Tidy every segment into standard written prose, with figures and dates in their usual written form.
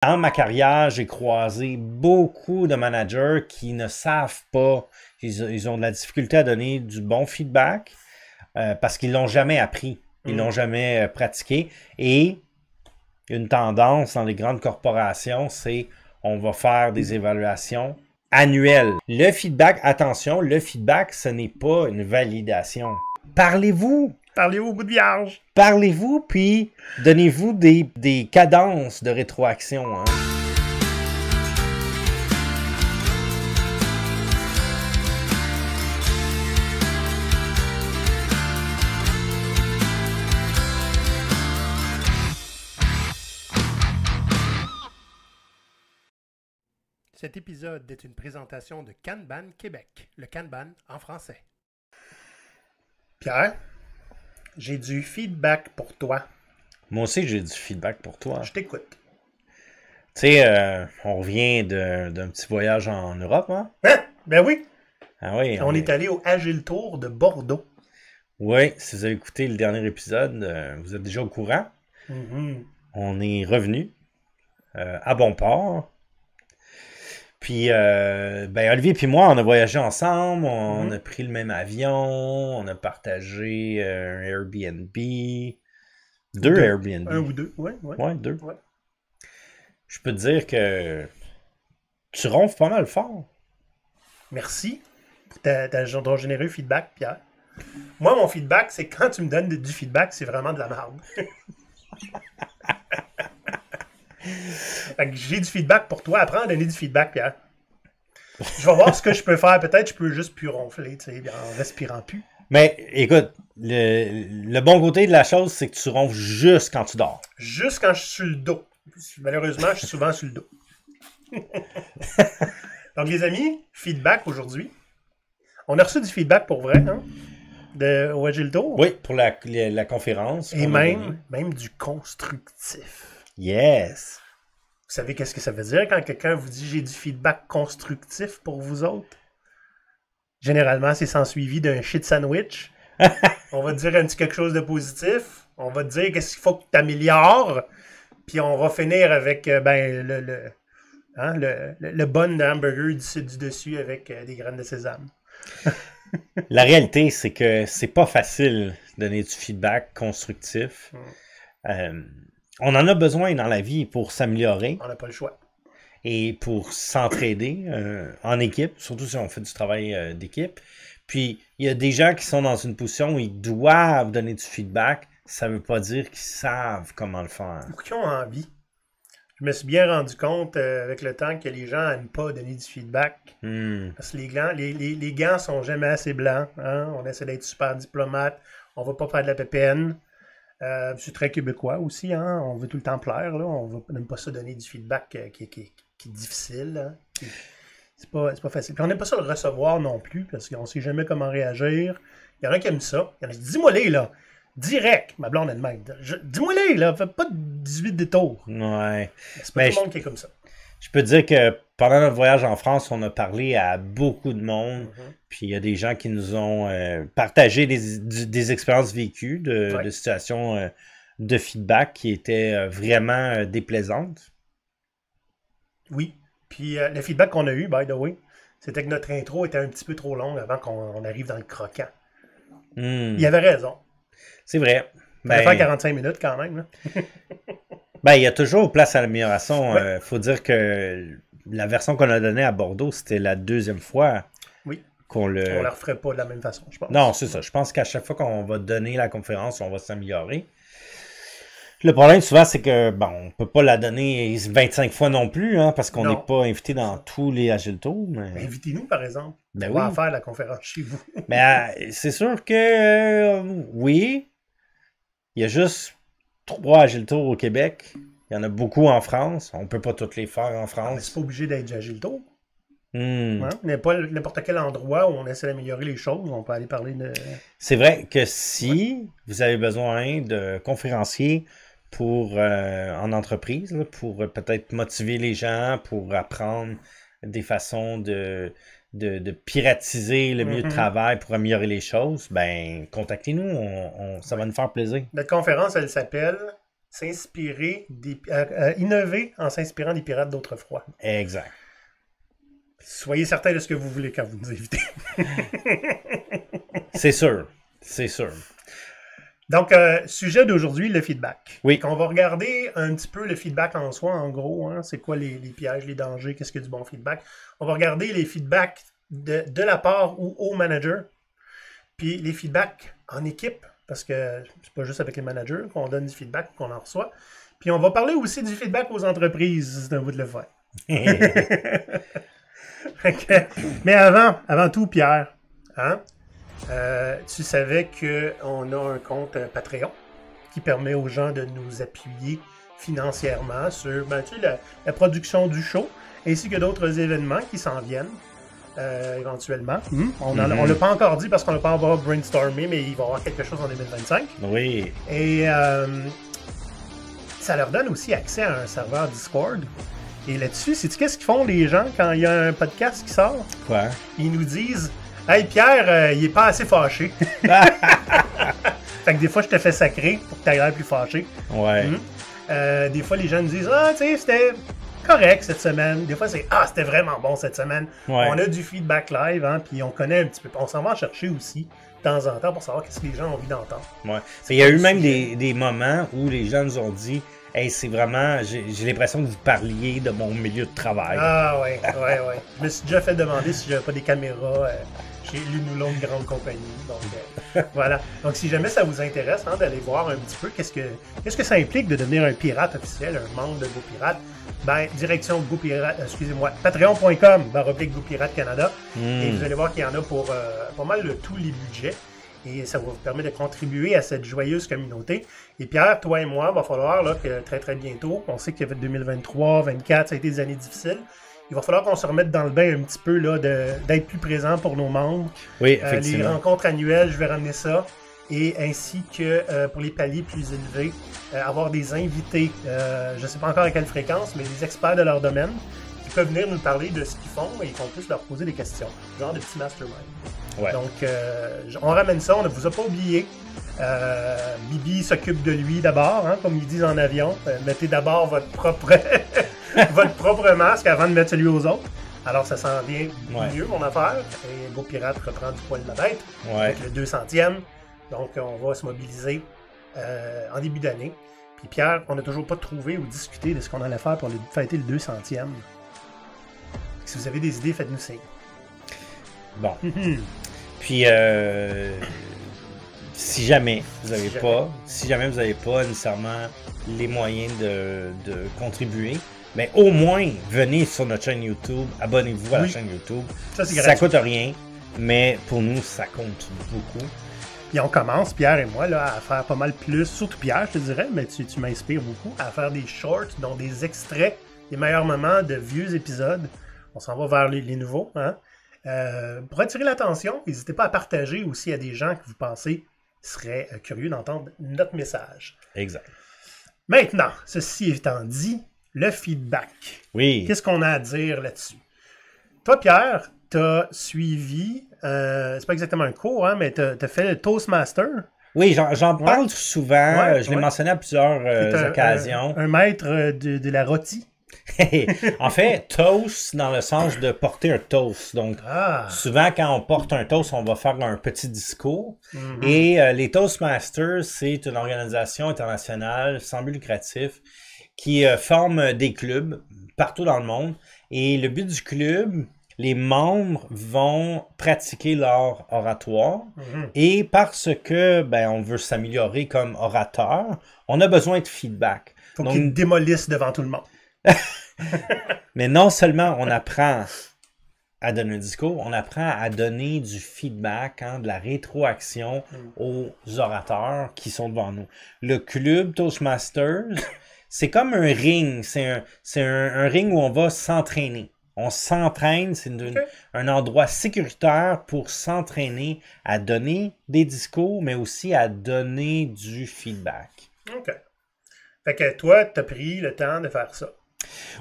Dans ma carrière, j'ai croisé beaucoup de managers qui ne savent pas, ils ont de la difficulté à donner du bon feedback parce qu'ils l'ont jamais appris, ils l'ont jamais pratiqué. Et une tendance dans les grandes corporations, c'est on va faire des évaluations annuelles. Le feedback, attention, le feedback, ce n'est pas une validation. Parlez-vous. Parlez-vous au bout de vierge. Parlez-vous, puis donnez-vous des cadences de rétroaction. Hein. Cet épisode est une présentation de Kanban Québec, le Kanban en français. Pierre, j'ai du feedback pour toi. Moi aussi, j'ai du feedback pour toi. Je t'écoute. Tu sais, on revient d'un petit voyage en Europe, hein? Hein? Ben oui. Ah oui. On est allé au Agile Tour de Bordeaux. Oui, si vous avez écouté le dernier épisode, vous êtes déjà au courant. On est revenu à bon port. Puis, ben Olivier et moi, on a voyagé ensemble, on a pris le même avion, on a partagé un Airbnb, deux Airbnb. Un ou deux, ouais. Ouais, deux. Ouais. Je peux te dire que tu ronfles pas mal fort. Merci pour ton généreux feedback, Pierre. Moi, mon feedback, c'est quand tu me donnes du feedback, c'est vraiment de la merde. Fait que j'ai du feedback pour toi. Apprends à donner du feedback, Pierre. Je vais voir ce que je peux faire. Peut-être je peux juste plus ronfler, tu sais, en respirant plus. Mais écoute, le bon côté de la chose, c'est que tu ronfles juste quand tu dors. Juste quand je suis sur le dos. Malheureusement, je suis souvent sur le dos. Donc, les amis, feedback aujourd'hui. On a reçu du feedback pour vrai, hein? Au Agile Tour. Oui, pour la conférence. Et même du constructif. Yes. Vous savez qu'est-ce que ça veut dire quand quelqu'un vous dit « j'ai du feedback constructif pour vous autres » Généralement, c'est sans suivi d'un shit sandwich. On va te dire un petit quelque chose de positif. On va te dire qu'est-ce qu'il faut que tu améliores. Puis on va finir avec le bon hamburger du dessus avec des graines de sésame. La réalité, c'est que c'est pas facile de donner du feedback constructif. On en a besoin dans la vie pour s'améliorer. On n'a pas le choix. Et pour s'entraider en équipe, surtout si on fait du travail d'équipe. Puis, il y a des gens qui sont dans une position où ils doivent donner du feedback. Ça ne veut pas dire qu'ils savent comment le faire. Ou qui ont envie. Je me suis bien rendu compte avec le temps que les gens n'aiment pas donner du feedback. Parce que les gants sont jamais assez blancs. Hein? On essaie d'être super diplomate. On va pas faire de la PPN. C'est très québécois aussi. Hein? On veut tout le temps plaire. Là. On n'aime pas ça donner du feedback qui est difficile. Hein? C'est pas facile. Puis on n'aime pas ça le recevoir non plus parce qu'on sait jamais comment réagir. Il y en a qui aiment ça. Il y en a qui disent dis-moi-les là. Direct, ma blonde elle-même. Dis-moi-les, là, fais pas de 18 détours. Ouais. C'est pas tout le monde qui est comme ça. Je peux te dire que pendant notre voyage en France, on a parlé à beaucoup de monde. Puis il y a des gens qui nous ont partagé des expériences vécues de situations de feedback qui étaient vraiment déplaisantes. Oui. Puis le feedback qu'on a eu, by the way, c'était que notre intro était un petit peu trop longue avant qu'on arrive dans le croquant. Il avait raison. C'est vrai. On va faire 45 minutes quand même. Là. Ben, il y a toujours place à l'amélioration. Faut dire que la version qu'on a donnée à Bordeaux, c'était la deuxième fois qu'on le... On la referait pas de la même façon, je pense. Non, c'est ça. Je pense qu'à chaque fois qu'on va donner la conférence, on va s'améliorer. Le problème, souvent, c'est que, bon, on peut pas la donner 25 fois non plus, hein, parce qu'on n'est pas invité dans tous les Agile Tours. Mais... Invitez-nous, par exemple. Ben on va faire la conférence chez vous. Ben, c'est sûr que, oui, il y a juste 3 Agile Tours au Québec. Il y en a beaucoup en France. On peut pas toutes les faire en France. C'est pas obligé d'être Agile Tour. Hein? N'importe quel endroit où on essaie d'améliorer les choses, on peut aller parler de... C'est vrai que si vous avez besoin de conférenciers pour en entreprise, là, pour peut-être motiver les gens, pour apprendre des façons de piratiser le milieu de travail pour améliorer les choses, ben contactez-nous, ça va nous faire plaisir. Notre conférence, elle s'appelle innover en s'inspirant des pirates d'autrefois. Exact. Soyez certain de ce que vous voulez quand vous nous invitez. C'est sûr. C'est sûr. Donc, sujet d'aujourd'hui, le feedback. Oui. Donc, on va regarder un petit peu le feedback en soi, en gros. Hein, c'est quoi les pièges, les dangers, qu'est-ce que du bon feedback. On va regarder les feedbacks de la part ou au manager. Puis les feedbacks en équipe, parce que c'est pas juste avec les managers qu'on donne du feedback, qu'on en reçoit. Puis on va parler aussi du feedback aux entreprises, c'est un bout de le faire. Okay. Mais avant tout, Pierre, hein, tu savais qu'on a un compte Patreon qui permet aux gens de nous appuyer financièrement sur la production du show, ainsi que d'autres événements qui s'en viennent éventuellement. On ne l'a pas encore dit parce qu'on n'a pas encore brainstormé, mais il va y avoir quelque chose en 2025. Oui. Et ça leur donne aussi accès à un serveur Discord. Et là-dessus, sais-tu qu'est-ce qu'ils font les gens quand il y a un podcast qui sort? Quoi? Ils nous disent « Hey Pierre, il est pas assez fâché. » Fait que des fois, je te fais sacrer pour que tu aies l'air plus fâché. Ouais. Des fois, les gens nous disent « Ah, tu sais, c'était correct cette semaine. » Des fois, c'est « Ah, c'était vraiment bon cette semaine. Ouais. On a du feedback live, hein, puis on connaît un petit peu. On s'en va en chercher aussi de temps en temps pour savoir qu'est-ce que les gens ont envie d'entendre. Ouais. Il y a eu même des moments où les gens nous ont dit hey, c'est vraiment, j'ai l'impression que vous parliez de mon milieu de travail. Ah ouais. Je me suis déjà fait demander si j'avais pas des caméras chez l'une ou l'autre grande compagnie. Donc voilà. Donc si jamais ça vous intéresse d'aller voir un petit peu qu'est-ce que ça implique de devenir un pirate officiel, un membre de GoPirate, ben direction patreon.com/GoPirate Canada. Et vous allez voir qu'il y en a pour pas mal de tous les budgets. Et ça va vous permettre de contribuer à cette joyeuse communauté. Et Pierre, toi et moi, il va falloir là, que très très bientôt, on sait que 2023, 2024, ça a été des années difficiles. Il va falloir qu'on se remette dans le bain un petit peu là, d'être plus présent pour nos membres. Oui, effectivement. Les rencontres annuelles, je vais ramener ça. Et ainsi que pour les paliers plus élevés, avoir des invités, je ne sais pas encore à quelle fréquence, mais des experts de leur domaine qui peuvent venir nous parler de ce qu'ils font et qu'on puisse leur poser des questions. Genre de petits masterminds. Ouais. Donc, on ramène ça, on ne vous a pas oublié. Bibi s'occupe de lui d'abord, hein, comme ils disent en avion. Mettez d'abord votre propre votre propre masque avant de mettre celui aux autres. Alors, ça s'en vient mieux, mon affaire. Et GoPirate reprend du poil de la bête avec le 200e. Donc, on va se mobiliser en début d'année. Puis Pierre, on n'a toujours pas trouvé ou discuté de ce qu'on allait faire pour fêter le 200e. Si vous avez des idées, faites-nous signe. Bon. Puis, si jamais vous n'avez pas nécessairement les moyens de contribuer, mais au moins, venez sur notre chaîne YouTube, abonnez-vous à la chaîne YouTube. Ça coûte rien, mais pour nous, ça compte beaucoup. Et on commence, Pierre et moi, là, à faire pas mal plus, surtout Pierre, je te dirais, mais tu m'inspires beaucoup, à faire des shorts, dont des extraits, des meilleurs moments de vieux épisodes. On s'en va vers les nouveaux, hein. Pour attirer l'attention, n'hésitez pas à partager aussi à des gens que vous pensez seraient curieux d'entendre notre message. Exact. Maintenant, ceci étant dit, le feedback. Oui. Qu'est-ce qu'on a à dire là-dessus? Toi, Pierre, tu as suivi, c'est pas exactement un cours, hein, mais tu as fait le Toastmaster. Oui, j'en parle souvent. Je l'ai mentionné à plusieurs occasions. Un maître de la rôtie. En fait, toast dans le sens de porter un toast. Donc, souvent, quand on porte un toast, on va faire un petit discours. Et les Toastmasters, c'est une organisation internationale sans but lucratif qui forme des clubs partout dans le monde. Et le but du club, les membres vont pratiquer leur oratoire. Et parce que on veut s'améliorer comme orateur, on a besoin de feedback. Faut qu'ils démolissent devant tout le monde. Mais non seulement on apprend à donner un discours, on apprend à donner du feedback, de la rétroaction aux orateurs qui sont devant nous. Le club Toastmasters, c'est comme un ring. C'est un ring où on va s'entraîner. On s'entraîne, c'est un endroit sécuritaire pour s'entraîner à donner des discours, mais aussi à donner du feedback. OK. Fait que toi, tu as pris le temps de faire ça.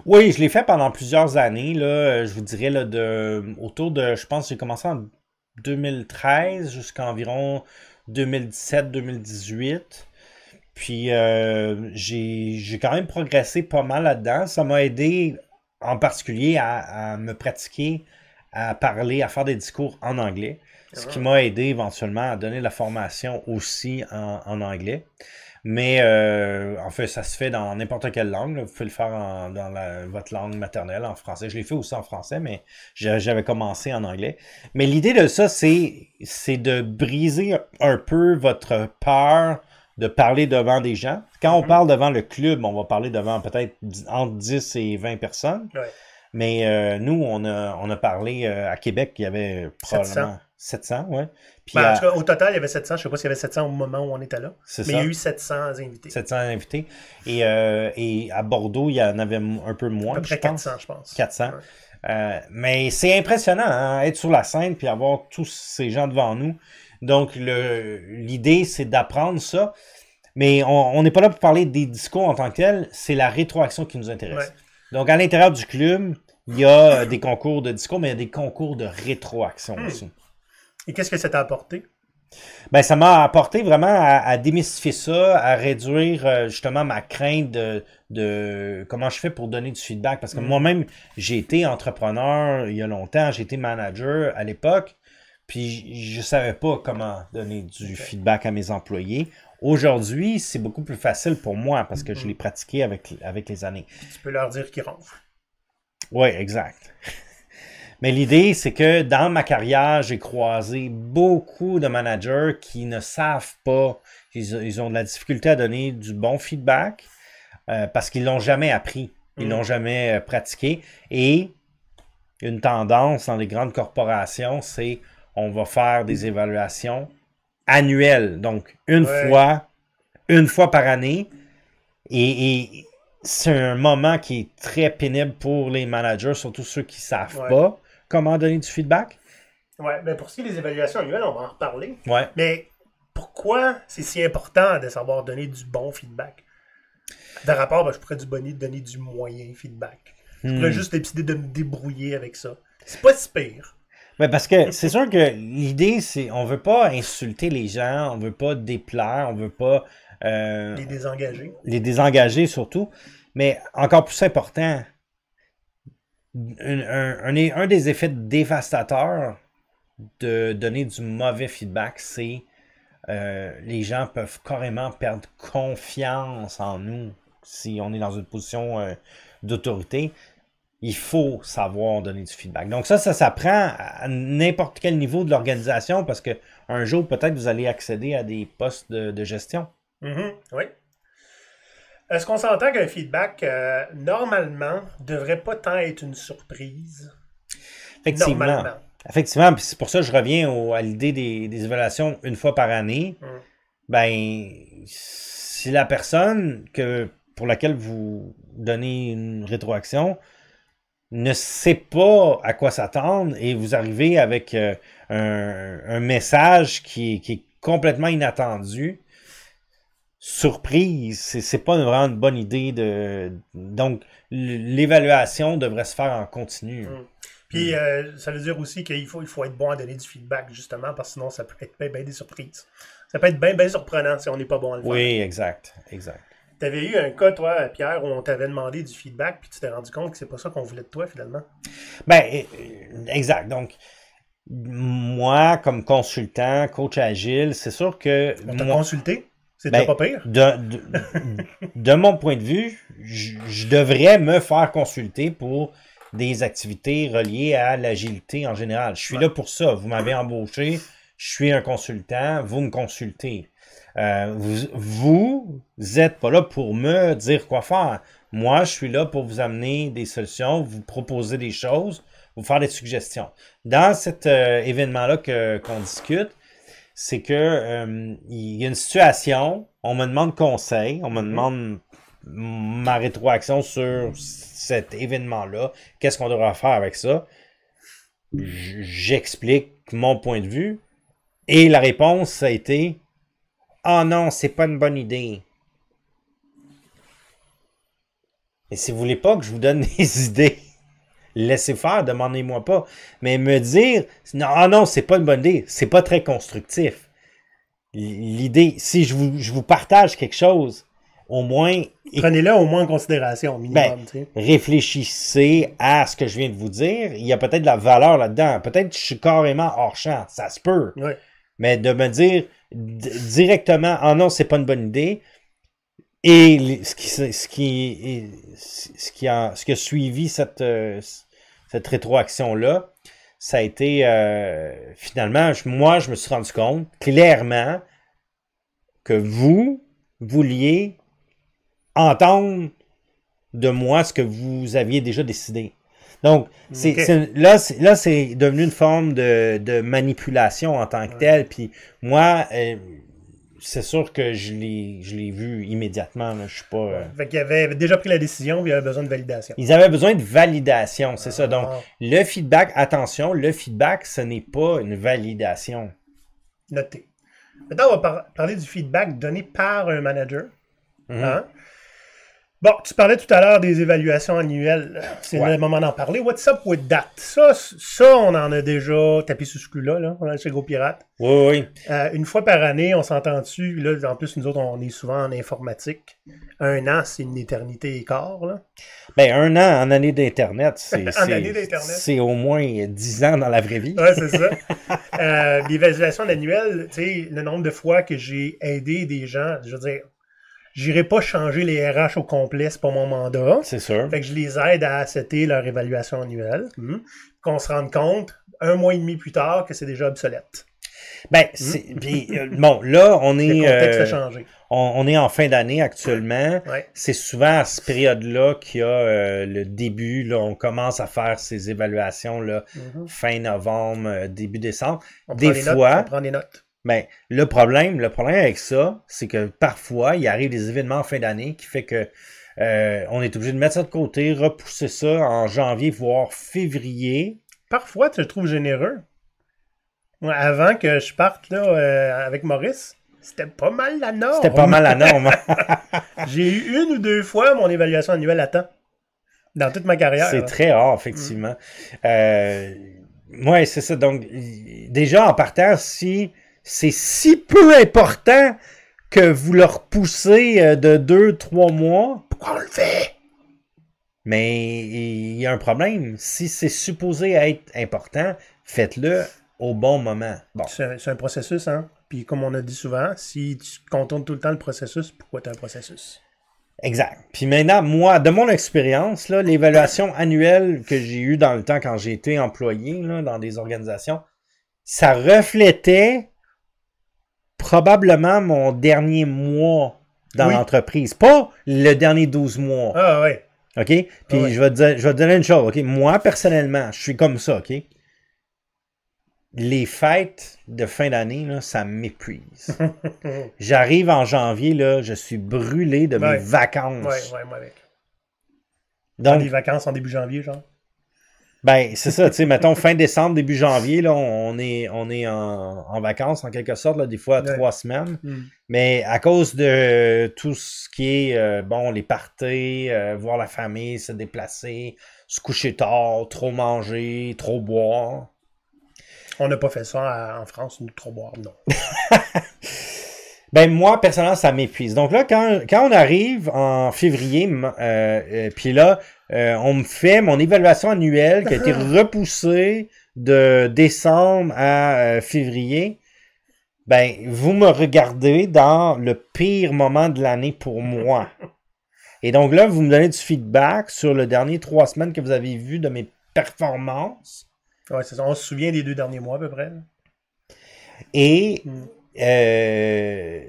Oui, je l'ai fait pendant plusieurs années. Là, je vous dirais autour de, je pense que j'ai commencé en 2013 jusqu'à environ 2017-2018. Puis j'ai quand même progressé pas mal là-dedans. Ça m'a aidé en particulier à me pratiquer, à parler, à faire des discours en anglais. Ce qui m'a aidé éventuellement à donner la formation aussi en anglais. Mais en fait, ça se fait dans n'importe quelle langue, là. Vous pouvez le faire votre langue maternelle, en français. Je l'ai fait aussi en français, mais j'avais commencé en anglais. Mais l'idée de ça, c'est de briser un peu votre peur de parler devant des gens. Quand on parle devant le club, on va parler devant peut-être entre 10 et 20 personnes. Ouais. Mais nous, on a parlé à Québec, il y avait probablement 700, ouais. Puis en tout cas, au total, il y avait 700. Je ne sais pas s'il y avait 700 au moment où on était là. C'est mais ça. il y a eu 700 invités. 700 invités. Et à Bordeaux, il y en avait un peu moins, à peu près 400, je pense. 400. Ouais. Mais c'est impressionnant, hein, être sur la scène puis avoir tous ces gens devant nous. Donc, l'idée, c'est d'apprendre ça. Mais on n'est pas là pour parler des discours en tant que tel. C'est la rétroaction qui nous intéresse. Ouais. Donc, à l'intérieur du club, il y a des concours de discours, mais il y a des concours de rétroaction aussi. Et qu'est-ce que ça t'a apporté? Ben, ça m'a apporté vraiment à démystifier ça, à réduire justement ma crainte de comment je fais pour donner du feedback. Parce que moi-même, j'ai été entrepreneur il y a longtemps, j'ai été manager à l'époque, puis je savais pas comment donner du feedback à mes employés. Aujourd'hui, c'est beaucoup plus facile pour moi parce que je l'ai pratiqué avec les années. Tu peux leur dire qu'ils ronflent. Oui, exact. Mais l'idée, c'est que dans ma carrière, j'ai croisé beaucoup de managers qui ne savent pas, ils ont de la difficulté à donner du bon feedback parce qu'ils l'ont jamais appris, ils l'ont jamais pratiqué. Et une tendance dans les grandes corporations, c'est on va faire des évaluations annuelles, donc une fois par année. Et c'est un moment qui est très pénible pour les managers, surtout ceux qui ne savent pas comment donner du feedback. Oui, mais pour ce qui est des évaluations annuelles, on va en reparler. Ouais. Mais pourquoi c'est si important de savoir donner du bon feedback? De rapport, je pourrais donner du moyen feedback. Je pourrais juste décider de me débrouiller avec ça. C'est pas si pire. Mais parce que c'est sûr que l'idée, c'est on veut pas insulter les gens, on veut pas déplaire, on veut pas... les désengager. Les désengager surtout. Mais encore plus important, un des effets dévastateurs de donner du mauvais feedback, c'est les gens peuvent carrément perdre confiance en nous si on est dans une position d'autorité. Il faut savoir donner du feedback. Donc ça prend à n'importe quel niveau de l'organisation parce que un jour, peut-être, vous allez accéder à des postes de gestion. Oui. Est-ce qu'on s'entend qu'un feedback, normalement, devrait pas tant être une surprise? Effectivement. Effectivement, puis c'est pour ça que je reviens à l'idée des évaluations une fois par année. Ben, si la personne pour laquelle vous donnez une rétroaction ne sait pas à quoi s'attendre et vous arrivez avec un message qui est complètement inattendu, surprise, c'est pas vraiment une bonne idée donc l'évaluation devrait se faire en continu. Puis ça veut dire aussi qu'il faut être bon à donner du feedback justement parce que sinon ça peut être bien des surprises. Ça peut être bien surprenant si on n'est pas bon à le faire. Oui, exact. Tu avais eu un cas, toi, Pierre, où on t'avait demandé du feedback puis tu t'es rendu compte que c'est pas ça qu'on voulait de toi finalement? Ben, exact. Donc, moi, comme consultant, coach agile, c'est sûr que... On t'a consulté? C'est ben, pas pire? De mon point de vue, je devrais me faire consulter pour des activités reliées à l'agilité en général. Je suis là pour ça. Vous m'avez embauché, je suis un consultant, vous me consultez. Vous n'êtes pas là pour me dire quoi faire. Moi, je suis là pour vous amener des solutions, vous proposer des choses, vous faire des suggestions. Dans cet événement-là qu'on discute, c'est que il y a une situation, on me demande conseil, on me demande ma rétroaction sur cet événement-là, qu'est-ce qu'on devra faire avec ça. J'explique mon point de vue et la réponse, ça a été « Ah non, c'est pas une bonne idée. » Et si vous voulez pas que je vous donne des idées, laissez faire, demandez-moi pas. Mais me dire « Ah non, c'est pas une bonne idée », c'est pas très constructif. l'idée, si je vous partage quelque chose, au moins... Prenez-le au moins en considération, au minimum. Réfléchissez à ce que je viens de vous dire. Il y a peut-être de la valeur là-dedans. Peut-être que je suis carrément hors champ. Ça se peut. Oui. Mais de me dire directement, ah non, c'est pas une bonne idée. Et ce qui a suivi cette rétroaction-là, ça a été, finalement, moi, je me suis rendu compte clairement que vous vouliez entendre de moi ce que vous aviez déjà décidé. Donc, là, c'est devenu une forme de manipulation en tant que telle. Puis moi, c'est sûr que je l'ai vu immédiatement. Là. Je suis pas. Fait qu'ils avaient déjà pris la décision, puis ils avaient besoin de validation. Ils avaient besoin de validation, c'est ça. Donc, le feedback, attention, le feedback, ce n'est pas une validation. Notez. Maintenant, on va parler du feedback donné par un manager. Hein? Bon, tu parlais tout à l'heure des évaluations annuelles. C'est le moment d'en parler. What's up with that? Ça, on en a déjà tapé sur ce cul-là, là, chez Gros Pirate. Oui. Une fois par année, on s'entend dessus. Là, en plus, nous autres, on est souvent en informatique. 1 an, c'est une éternité et quart. Là. Ben, 1 an en année d'Internet, c'est au moins 10 ans dans la vraie vie. Oui, c'est ça. L'évaluation annuelle, tu sais, le nombre de fois que j'ai aidé des gens, je veux dire, j'irai pas changer les RH au complet, c'est pas mon mandat. C'est sûr. Fait que je les aide à setter leur évaluation annuelle. Qu'on se rende compte, 1 mois et demi plus tard, que c'est déjà obsolète. Ben, bon, là, on est... Le contexte a changé. On est en fin d'année actuellement. Ouais. C'est souvent à cette période-là qu'il y a le début. Là, on commence à faire ces évaluations là, fin novembre, début décembre. On prend des notes. Ben, le problème avec ça, c'est que parfois, il arrive des événements en fin d'année qui fait que on est obligé de mettre ça de côté, repousser ça en janvier, voire février. Parfois, tu le trouves généreux. Moi, avant que je parte là, avec Maurice, c'était pas mal la norme. C'était pas mal la norme. J'ai eu 1 ou 2 fois mon évaluation annuelle à temps. Dans toute ma carrière. C'est très rare, effectivement. Ouais, c'est ça. Donc, déjà, en partant, si c'est si peu important que vous le repoussez de 2-3 mois. Pourquoi on le fait? Mais il y a un problème. Si c'est supposé être important, faites-le au bon moment. Bon. C'est un processus, hein? Puis comme on a dit souvent, si tu contournes tout le temps le processus, pourquoi tu as un processus? Exact. Puis maintenant, moi, de mon expérience, là, l'évaluation annuelle que j'ai eue dans le temps quand j'ai été employé là, dans des organisations, ça reflétait probablement mon dernier mois dans l'entreprise. Pas le dernier 12 mois. Ah ouais. OK? Puis je vais te donner une chose, OK? Moi, personnellement, je suis comme ça, OK? Les fêtes de fin d'année, là, ça m'épuise. J'arrive en janvier, là, je suis brûlé de mes vacances. Moi avec. Donc, des vacances en début janvier, genre? Ben, c'est ça, tu sais, mettons fin décembre, début janvier, là, on est en vacances, en quelque sorte, là, des fois 3 semaines. Mais à cause de tout ce qui est, les parties, voir la famille, se déplacer, se coucher tard, trop manger, trop boire. On n'a pas fait ça en France, nous, trop boire, non. Ben, moi, personnellement, ça m'épuise. Donc là, quand on arrive en février, puis là, on me fait mon évaluation annuelle qui a été repoussée de décembre à février. Ben, vous me regardez dans le pire moment de l'année pour moi. Et donc là, vous me donnez du feedback sur le dernier 3 semaines que vous avez vu de mes performances. Ouais, c'est ça. On se souvient des 2 derniers mois à peu près. Et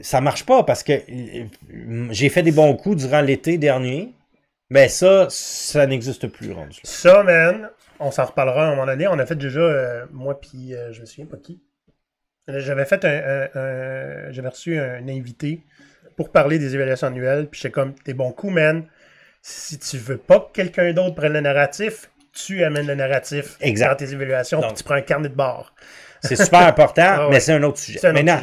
ça marche pas parce que j'ai fait des bons coups durant l'été dernier. Mais ça n'existe plus, rendu là. Ça, man, on s'en reparlera à un moment donné. On a fait déjà, moi puis je me souviens pas qui. J'avais fait j'avais reçu un invité pour parler des évaluations annuelles. Puis j'étais comme, t'es bon coup, man. Si tu veux pas que quelqu'un d'autre prenne le narratif, tu amènes le narratif dans tes évaluations. Donc, puis tu prends un carnet de bord. C'est super important, mais c'est un autre sujet. Maintenant,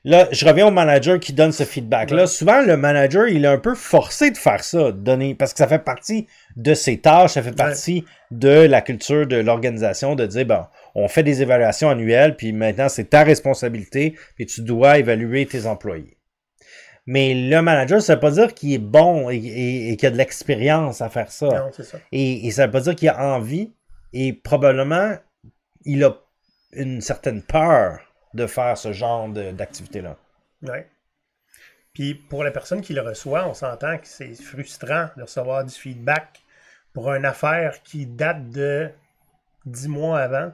là, je reviens au manager qui donne ce feedback-là. Souvent, le manager, il est un peu forcé de faire ça, parce que ça fait partie de ses tâches, ça fait partie de la culture de l'organisation, de dire, bon, on fait des évaluations annuelles, puis maintenant, c'est ta responsabilité, puis tu dois évaluer tes employés. Mais le manager, ça ne veut pas dire qu'il est bon et qu'il a de l'expérience à faire ça. Non, c'est ça. Et ça ne veut pas dire qu'il a envie, et probablement, il a une certaine peur de faire ce genre d'activité-là. Oui. Puis pour la personne qui le reçoit, on s'entend que c'est frustrant de recevoir du feedback pour une affaire qui date de 10 mois avant,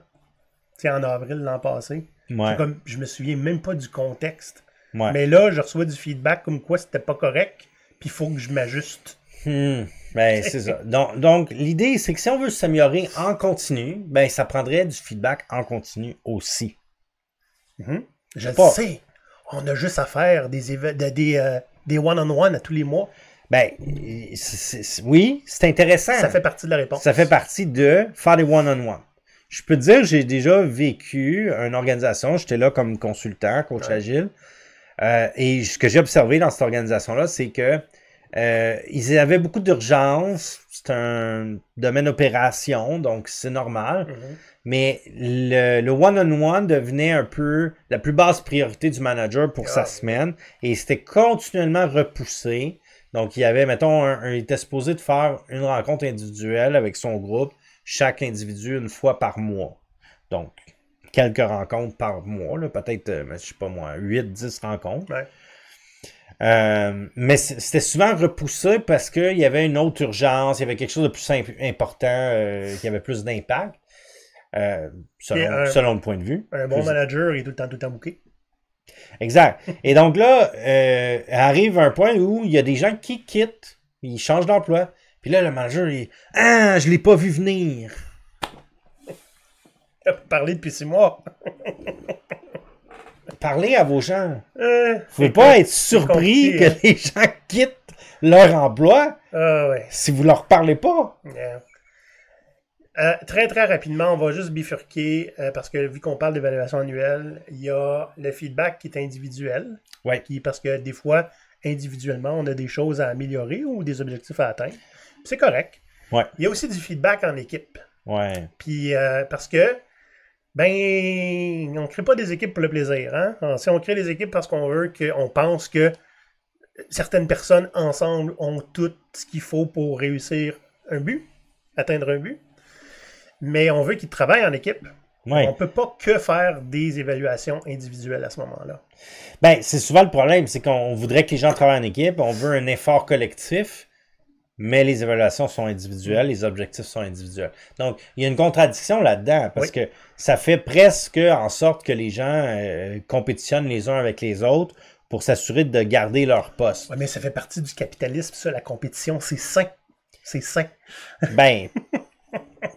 en avril l'an passé. Ouais. Comme, je me souviens même pas du contexte. Ouais. Mais là, je reçois du feedback comme quoi c'était pas correct, puis il faut que je m'ajuste. Ben, c'est ça. Donc l'idée, c'est que si on veut s'améliorer en continu, ben, ça prendrait du feedback en continu aussi. Je le sais. On a juste à faire des one-on-one à tous les mois. Ben, oui, c'est intéressant. Ça fait partie de la réponse. Ça fait partie de faire des one-on-one. Je peux te dire, j'ai déjà vécu une organisation, j'étais là comme consultant, coach agile, et ce que j'ai observé dans cette organisation-là, c'est que ils avaient beaucoup d'urgence, c'est un domaine opération, donc c'est normal, mais le one-on-one devenait un peu la plus basse priorité du manager pour sa semaine, et c'était continuellement repoussé. Donc, il y avait, mettons, il était supposé de faire une rencontre individuelle avec son groupe, chaque individu une fois par mois. Donc, quelques rencontres par mois, peut-être, je sais pas moi, 8-10 rencontres. Mais c'était souvent repoussé parce qu'il y avait une autre urgence, il y avait quelque chose de plus important qui avait plus d'impact, selon le point de vue. Un bon manager est tout le temps booké. Exact. Et donc là, arrive un point où il y a des gens qui quittent, ils changent d'emploi. Puis là, le manager, il « Ah, je l'ai pas vu venir! » Il a parlé depuis 6 mois. Parlez à vos gens. Faut pas être surpris que les gens quittent leur emploi si vous leur parlez pas. Très, très rapidement, on va juste bifurquer, parce que vu qu'on parle d'évaluation annuelle, il y a le feedback qui est individuel. Ouais. Parce que des fois, individuellement, on a des choses à améliorer ou des objectifs à atteindre. C'est correct. Ouais. Il y a aussi du feedback en équipe. Ouais. Puis, parce que, on ne crée pas des équipes pour le plaisir. Hein? Si on crée des équipes parce qu'on pense que certaines personnes ensemble ont tout ce qu'il faut pour réussir un but, atteindre un but. Mais on veut qu'ils travaillent en équipe. Ouais. On ne peut pas que faire des évaluations individuelles à ce moment-là. Ben, c'est souvent le problème, c'est qu'on voudrait que les gens travaillent en équipe, on veut un effort collectif, mais les évaluations sont individuelles, les objectifs sont individuels. Donc, il y a une contradiction là-dedans, parce que ça fait presque en sorte que les gens compétitionnent les uns avec les autres pour s'assurer de garder leur poste. Ouais, mais ça fait partie du capitalisme, ça, la compétition, c'est sain. C'est sain. Ben...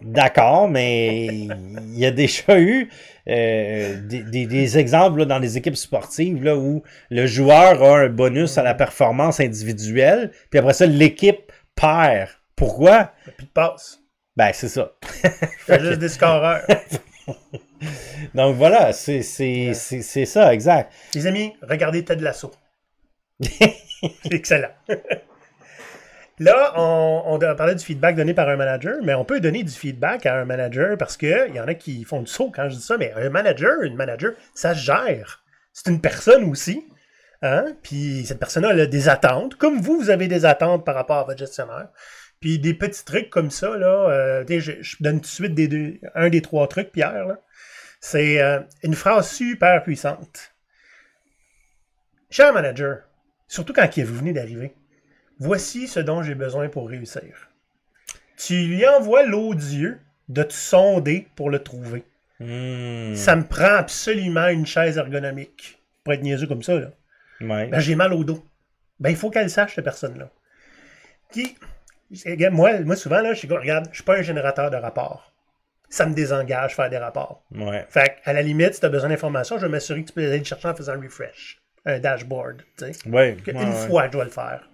D'accord, mais il y a déjà eu des exemples là, dans les équipes sportives là, où le joueur a un bonus à la performance individuelle, puis après ça, l'équipe perd. Pourquoi? Il n'y a plus de passe. Ben, c'est ça. Fait juste des scoreurs. Donc voilà, c'est ça, exact. Les amis, regardez Ted Lasso. C'est excellent. Là, on parlait du feedback donné par un manager, mais on peut donner du feedback à un manager parce qu'il y en a qui font du saut quand je dis ça, mais un manager, une manager, ça se gère. C'est une personne aussi. Hein? Puis cette personne-là, elle a des attentes. Comme vous avez des attentes par rapport à votre gestionnaire. Puis des petits trucs comme ça, là, je donne tout de suite un des 3 trucs, Pierre. Là. C'est une phrase super puissante. Cher manager, surtout quand vous venez d'arriver, voici ce dont j'ai besoin pour réussir. Tu lui envoies l'odieux de te sonder pour le trouver. Ça me prend absolument une chaise ergonomique. Pour être niaiseux comme ça, là. Ouais. Ben, j'ai mal au dos. Ben, il faut qu'elle sache, cette personne-là. Moi, souvent, là, regarde, je suis pas un générateur de rapports. Ça me désengage faire des rapports. Ouais. Fait à la limite, si tu as besoin d'informations, je vais m'assurer que tu peux aller le chercher en faisant un refresh. Un dashboard, tu sais. Ouais. Une fois, je dois le faire.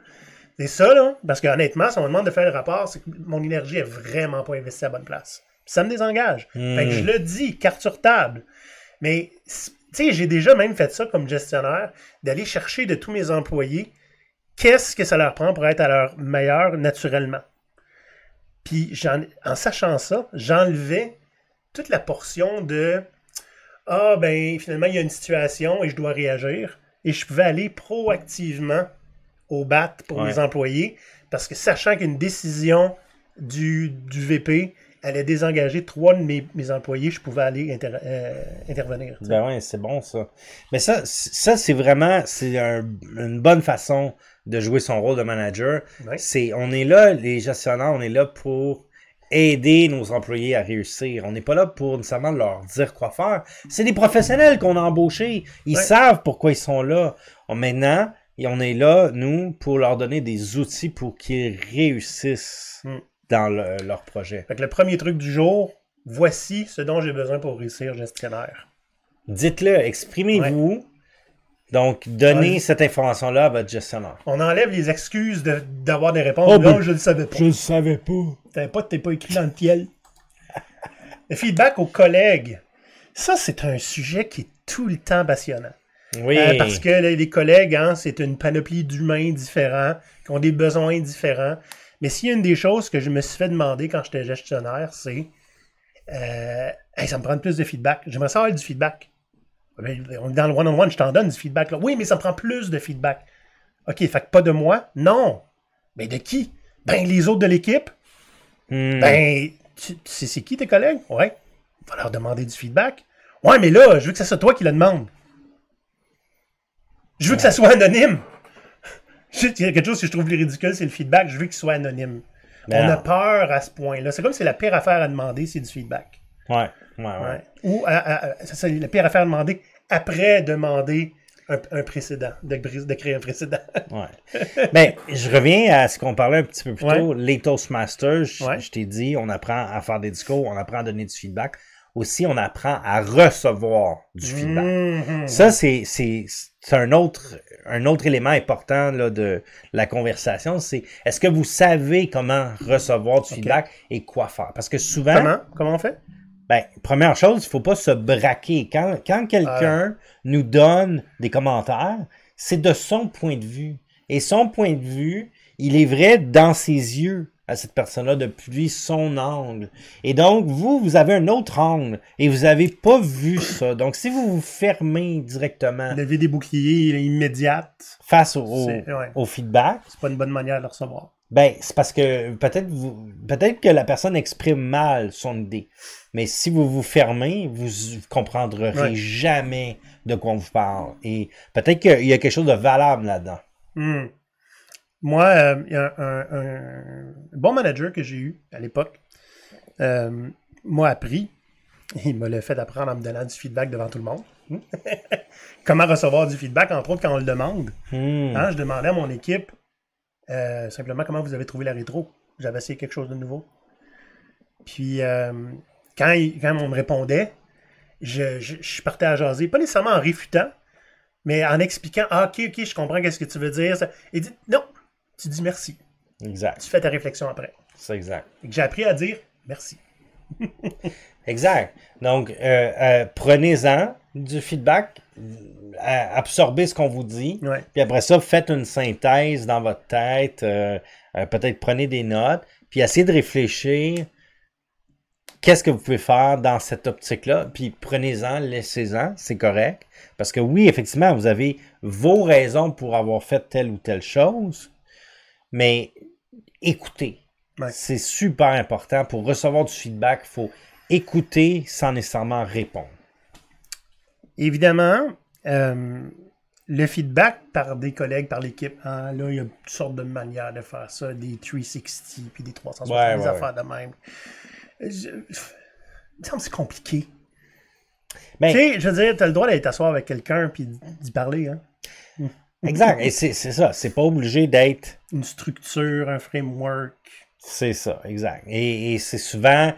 C'est ça, là, parce que honnêtement, si on me demande de faire le rapport, c'est que mon énergie est vraiment pas investie à la bonne place. Puis ça me désengage. Fait que je le dis, carte sur table. Mais, tu sais, j'ai déjà même fait ça comme gestionnaire, d'aller chercher de tous mes employés qu'est-ce que ça leur prend pour être à leur meilleur naturellement. Puis, en sachant ça, j'enlevais toute la portion de « Ah, ben, finalement, il y a une situation et je dois réagir. » Et je pouvais aller proactivement au bat pour mes employés, parce que sachant qu'une décision du VP allait désengager 3 de mes employés, je pouvais aller intervenir. T'sais. Ben oui, c'est bon ça. Mais ça c'est vraiment une bonne façon de jouer son rôle de manager. Ouais. On est là, les gestionnaires, on est là pour aider nos employés à réussir. On n'est pas là pour nécessairement leur dire quoi faire. C'est des professionnels qu'on a embauchés. Ils savent pourquoi ils sont là. Maintenant, on est là, nous, pour leur donner des outils pour qu'ils réussissent dans leur projet. Fait que le premier truc du jour, voici ce dont j'ai besoin pour réussir gestionnaire. Dites-le, exprimez-vous. Ouais. Donc, donnez cette information-là à votre gestionnaire. On enlève les excuses d'avoir des réponses. Oh, non, je ne le savais pas. Je ne le savais pas. T'es pas écrit dans le ciel. Le feedback aux collègues. Ça, c'est un sujet qui est tout le temps passionnant. Oui. Parce que les collègues, c'est une panoplie d'humains différents, qui ont des besoins différents. Mais s'il y a une des choses que je me suis fait demander quand j'étais gestionnaire, c'est ça me prend plus de feedback. J'aimerais savoir du feedback. Dans le one-on-one, je t'en donne du feedback. Là. Oui, mais ça me prend plus de feedback. OK, fait que pas de moi? Non. Mais de qui? Ben, les autres de l'équipe. Ben, c'est qui tes collègues? Ouais. Va leur demander du feedback. Ouais, mais là, je veux que ça soit toi qui le demande. Je veux que ça soit anonyme. Il y a quelque chose que je trouve plus ridicule, c'est le feedback. Je veux qu'il soit anonyme. On a peur à ce point-là. C'est comme si la pire affaire à demander, c'est du feedback. Ouais. Ou c'est la pire affaire à demander après demander un précédent, de créer un précédent. Ouais. Ben, je reviens à ce qu'on parlait un petit peu plus tôt. Les Toastmasters, je t'ai dit, on apprend à faire des discours, on apprend à donner du feedback. Aussi, on apprend à recevoir du feedback. Ça, c'est un autre élément important là, de la conversation. C'est est-ce que vous savez comment recevoir du feedback et quoi faire? Parce que souvent... Comment on fait? Ben, première chose, il ne faut pas se braquer. Quand quelqu'un nous donne des commentaires, c'est de son point de vue. Et son point de vue, il est vrai dans ses yeux à cette personne-là depuis son angle. Et donc, vous avez un autre angle et vous n'avez pas vu ça. Donc, si vous vous fermez directement... Lever des boucliers immédiates. Face au feedback. C'est pas une bonne manière de le recevoir. Ben, c'est parce que peut-être que la personne exprime mal son idée. Mais si vous vous fermez, vous comprendrez jamais de quoi on vous parle. Et peut-être qu'il y a quelque chose de valable là-dedans. Moi, il y a un bon manager que j'ai eu à l'époque m'a appris, il m'a le fait apprendre en me donnant du feedback devant tout le monde. Comment recevoir du feedback, entre autres quand on le demande. Je demandais à mon équipe simplement comment vous avez trouvé la rétro. J'avais essayé quelque chose de nouveau. Puis quand on me répondait, je partais à jaser, pas nécessairement en réfutant, mais en expliquant, ok, je comprends qu'est-ce que tu veux dire. Et dit, non, tu dis merci. Exact. Tu fais ta réflexion après. C'est exact. J'ai appris à dire merci. Exact. Donc, prenez-en du feedback, absorbez ce qu'on vous dit, puis après ça, faites une synthèse dans votre tête, peut-être prenez des notes, puis essayez de réfléchir qu'est-ce que vous pouvez faire dans cette optique-là, puis prenez-en, laissez-en, c'est correct, parce que oui, effectivement, vous avez vos raisons pour avoir fait telle ou telle chose, mais écoutez. C'est super important. Pour recevoir du feedback, il faut écouter sans nécessairement répondre. Évidemment, le feedback par des collègues, par l'équipe, là, il y a toutes sortes de manières de faire ça, des 360 puis des 360, des affaires de même. Il me semble que c'est compliqué. Tu sais, je veux dire, tu as le droit d'aller t'asseoir avec quelqu'un puis d'y parler. Hein? Exact. Et c'est ça. C'est pas obligé d'être... une structure, un framework. C'est ça, exact. Et c'est souvent,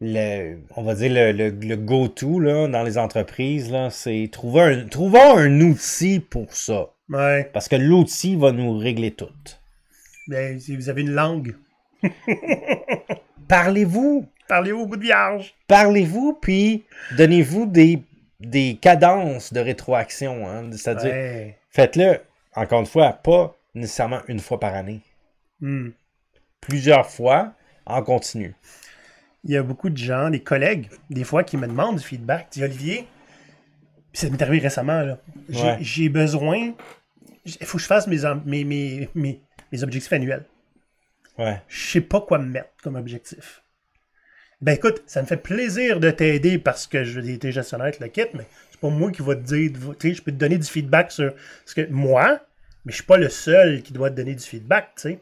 on va dire, le go-to là, dans les entreprises, là, c'est trouvons un outil pour ça. Ouais. Parce que l'outil va nous régler tout. Ben, si vous avez une langue. Parlez-vous. Parlez-vous au bout de vierge. Parlez-vous, puis donnez-vous des des cadences de rétroaction. Hein? C'est-à-dire, faites-le, encore une fois, pas nécessairement une fois par année. Plusieurs fois en continu. Il y a beaucoup de gens, des collègues, des fois, qui me demandent du feedback. Dis Olivier, ça m'est arrivé récemment, là. J'ai besoin. Il faut que je fasse mes objectifs annuels. Ouais. Je sais pas quoi me mettre comme objectif. Ben écoute, ça me fait plaisir de t'aider parce que j'ai été gestionnaire avec le kit, mais c'est pas moi qui va te dire, tu sais, je peux te donner du feedback sur ce que moi, mais je suis pas le seul qui doit te donner du feedback, tu sais.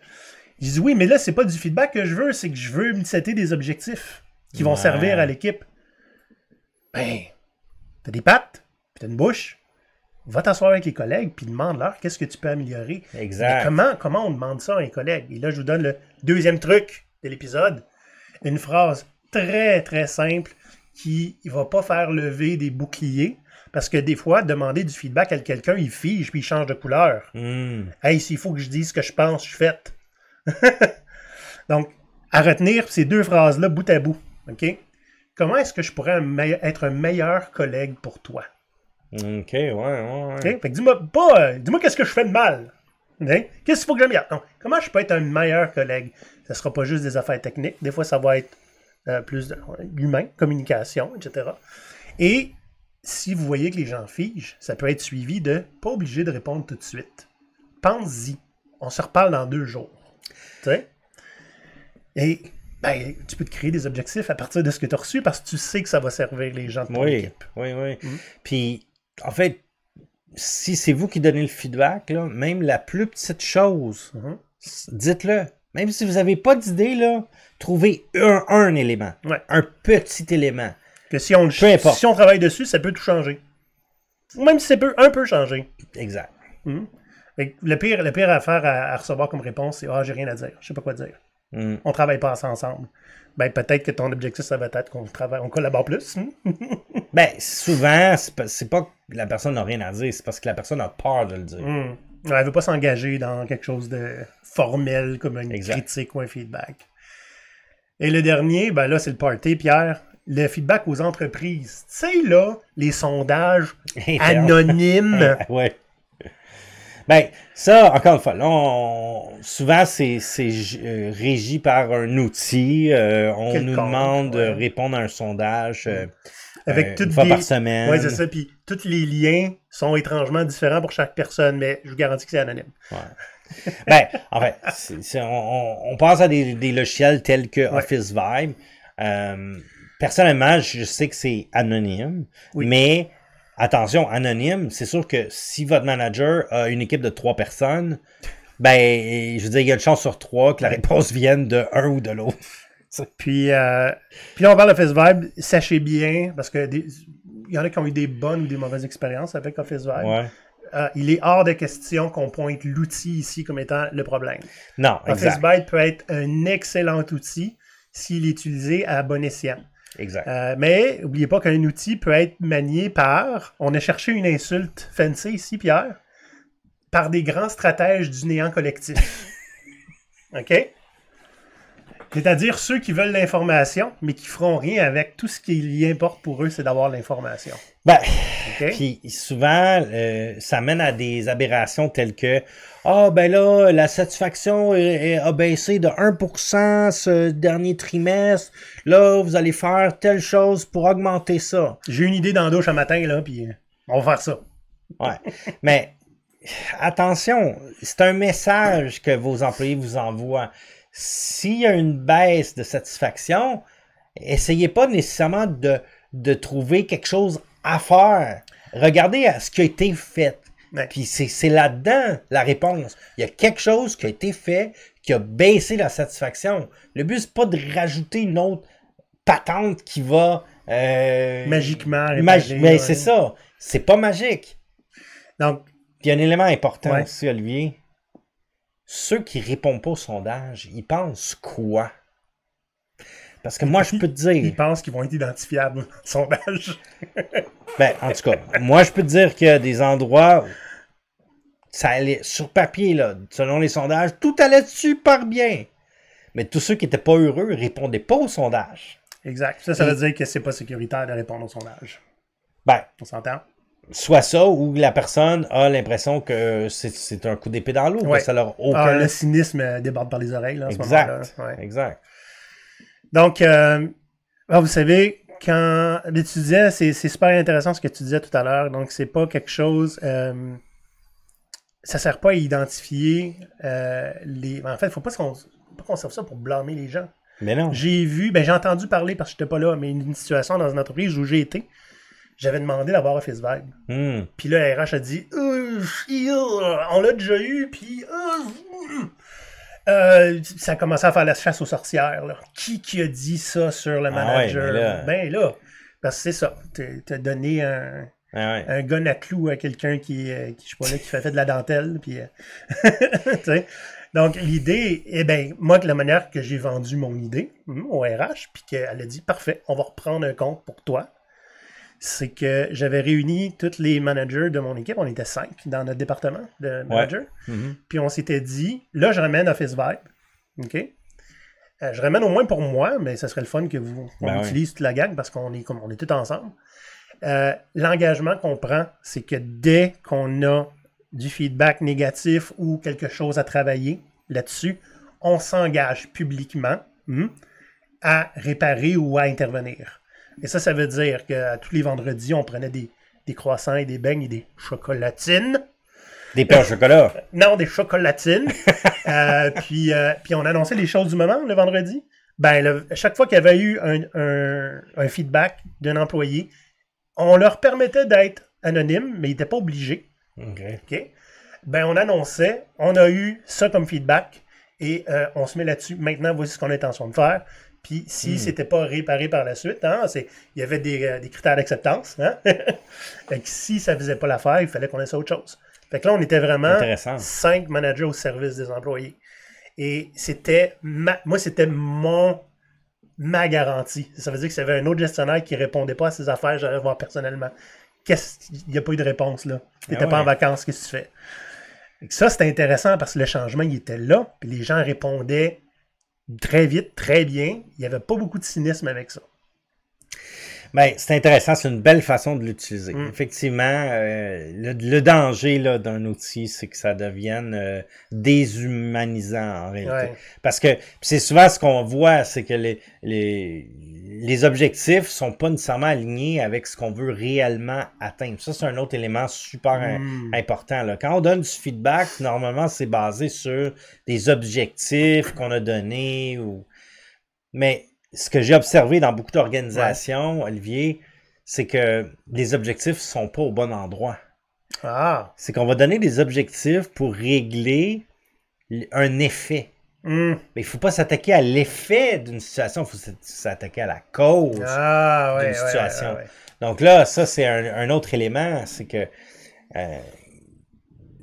Je dis oui, mais là, c'est pas du feedback que je veux, c'est que je veux me setter des objectifs qui vont servir à l'équipe. Ben, t'as des pattes, puis t'as une bouche, va t'asseoir avec les collègues, puis demande-leur qu'est-ce que tu peux améliorer. Exact. Mais comment on demande ça à un collègue? Et là, je vous donne le deuxième truc de l'épisode. Une phrase très, très simple qui ne va pas faire lever des boucliers. Parce que des fois, demander du feedback à quelqu'un, il fige puis il change de couleur. Hey, s'il faut que je dise ce que je pense, je suis fait. Donc, à retenir ces deux phrases-là bout à bout. OK? Comment est-ce que je pourrais être un meilleur collègue pour toi? OK, ouais. Okay? Fait que dis-moi qu'est-ce que je fais de mal. Okay? Qu'est-ce qu'il faut que j'améliore? Donc, comment je peux être un meilleur collègue? Ça ne sera pas juste des affaires techniques. Des fois, ça va être plus humain, communication, etc. Et si vous voyez que les gens figent, ça peut être suivi de pas obligé de répondre tout de suite. Pense-y. On se reparle dans 2 jours. Tu sais? Et ben, tu peux te créer des objectifs à partir de ce que tu as reçu parce que tu sais que ça va servir les gens de ton équipe. Oui. Puis, en fait, si c'est vous qui donnez le feedback, là, même la plus petite chose, dites-le. Même si vous n'avez pas d'idée, là, trouvez un élément. Ouais. Un petit élément. Que si on travaille dessus, ça peut tout changer. Même si ça peut un peu changer. Exact. Le pire affaire à recevoir comme réponse, c'est « Ah, j'ai rien à dire. Je sais pas quoi dire. On travaille pas ensemble. » Ben, peut-être que ton objectif, ça va être qu'on collabore plus. Ben, souvent, c'est pas que la personne n'a rien à dire, c'est parce que la personne a peur de le dire. Elle veut pas s'engager dans quelque chose de formel, comme une critique ou un feedback. Et le dernier, ben là, c'est le party, Pierre. Le feedback aux entreprises. Tu sais, là, les sondages anonymes. Ouais. Ben, ça, encore une fois, là, souvent, c'est régi par un outil. On nous demande de répondre à un sondage avec une fois par semaine. Oui, c'est ça. Puis, tous les liens sont étrangement différents pour chaque personne, mais je vous garantis que c'est anonyme. Ouais. Ben, en fait, on pense à des logiciels tels que Office Vibe. Personnellement, je sais que c'est anonyme, mais attention, anonyme, c'est sûr que si votre manager a une équipe de 3 personnes, ben, je veux dire, il y a une chance sur 3 que la réponse vienne de un ou de l'autre. Puis là, on parle d'Office Vibe. Sachez bien, parce que il y en a qui ont eu des bonnes ou des mauvaises expériences avec Office Vibe. Ouais. Il est hors de question qu'on pointe l'outil ici comme étant le problème. Non, exact. Office Vibe peut être un excellent outil s'il est utilisé à bon escient. Exact. Mais n'oubliez pas qu'un outil peut être manié par... On a cherché une insulte fancy ici, Pierre, par des grands stratèges du néant collectif. OK? C'est-à-dire ceux qui veulent l'information, mais qui feront rien avec. Tout ce qui y importe pour eux, c'est d'avoir l'information. Ben, puis souvent, ça mène à des aberrations telles que ben là, la satisfaction a baissé de 1% ce dernier trimestre. Là, vous allez faire telle chose pour augmenter ça. J'ai une idée dans la douche un matin, là, puis on va faire ça. Ouais. Mais attention, c'est un message que vos employés vous envoient. S'il y a une baisse de satisfaction, essayez pas nécessairement de trouver quelque chose à faire. Regardez à ce qui a été fait. Ouais. Puis c'est là-dedans la réponse. Il y a quelque chose qui a été fait qui a baissé la satisfaction. Le but, c'est pas de rajouter une autre patente qui va... magiquement. Mais c'est ça. C'est pas magique. Donc, il y a un élément important aussi, Olivier. Ceux qui répondent pas au sondage, ils pensent quoi? Parce que moi, je peux te dire... Ils pensent qu'ils vont être identifiables dans le sondage. Ben, en tout cas, moi, je peux te dire qu'il y a des endroits où ça allait, sur papier, là, selon les sondages, tout allait super bien. Mais tous ceux qui n'étaient pas heureux ne répondaient pas au sondage. Exact. Ça veut dire que c'est pas sécuritaire de répondre au sondage. Ben, On s'entend? soit ça, ou la personne a l'impression que c'est un coup d'épée dans l'eau, Ouais. que ça leur aucun... le cynisme déborde par les oreilles, là, à ce Exact, moment-là. Ouais. exact. Donc, vous savez, quand mais tu disais, c'est super intéressant ce que tu disais tout à l'heure. Donc, c'est pas quelque chose... ça sert pas à identifier les... En fait, faut pas qu'on serve ça pour blâmer les gens. Mais non. J'ai entendu parler, parce que j'étais pas là, mais une situation dans une entreprise où j'ai été, j'avais demandé d'avoir Office Vibe. Puis là, RH a dit on l'a déjà eu, puis ça a commencé à faire la chasse aux sorcières. Là. Qui a dit ça sur le manager? Ouais, ben là, parce que c'est ça. T'as donné un gun à clou à quelqu'un qui je sais pas là, qui fait de la dentelle. Puis, donc, l'idée, moi, de la manière que j'ai vendu mon idée au RH, puis qu'elle a dit, parfait, on va reprendre un compte pour toi, c'est que j'avais réuni tous les managers de mon équipe. On était 5 dans notre département de managers. Ouais. Puis on s'était dit, là, je ramène Office Vibe. OK? Je ramène au moins pour moi, mais ce serait le fun que on utilise toute la gang parce qu'on est tous ensemble. L'engagement qu'on prend, c'est que dès qu'on a du feedback négatif ou quelque chose à travailler là-dessus, on s'engage publiquement à réparer ou à intervenir. Et ça veut dire qu'à tous les vendredis, on prenait des croissants et des beignes et des chocolatines. Des pains au chocolat? Non, des chocolatines. Puis on annonçait les choses du moment le vendredi. Chaque fois qu'il y avait eu un feedback d'un employé, on leur permettait d'être anonymes, mais ils n'étaient pas obligés. OK. On annonçait, on a eu ça comme feedback et on se met là-dessus. Maintenant, voici ce qu'on a intention de faire. Puis si c'était pas réparé par la suite, il y avait des critères d'acceptance. Fait que si ça faisait pas l'affaire, il fallait qu'on essaie autre chose. Fait que là, on était vraiment 5 managers au service des employés. Et c'était c'était ma garantie. Ça veut dire que s'il y avait un autre gestionnaire qui répondait pas à ses affaires, j'allais voir personnellement. Il n'y a pas eu de réponse là. Tu n'étais pas en vacances, qu'est-ce que tu fais? Et ça, c'était intéressant parce que le changement, il était là. Puis les gens répondaient très vite, très bien. Il n'y avait pas beaucoup de cynisme avec ça. Ben, c'est intéressant, c'est une belle façon de l'utiliser. Effectivement, le danger là, d'un outil, c'est que ça devienne déshumanisant en réalité. Ouais. Parce que c'est souvent ce qu'on voit, c'est que les objectifs sont pas nécessairement alignés avec ce qu'on veut réellement atteindre. Ça, c'est un autre élément super important. Là. Quand on donne du feedback, normalement, c'est basé sur des objectifs qu'on a donnés. Mais ce que j'ai observé dans beaucoup d'organisations, Olivier, c'est que les objectifs sont pas au bon endroit. C'est qu'on va donner des objectifs pour régler un effet. Mais il ne faut pas s'attaquer à l'effet d'une situation, il faut s'attaquer à la cause d'une situation. Donc là, ça, c'est un autre élément, c'est que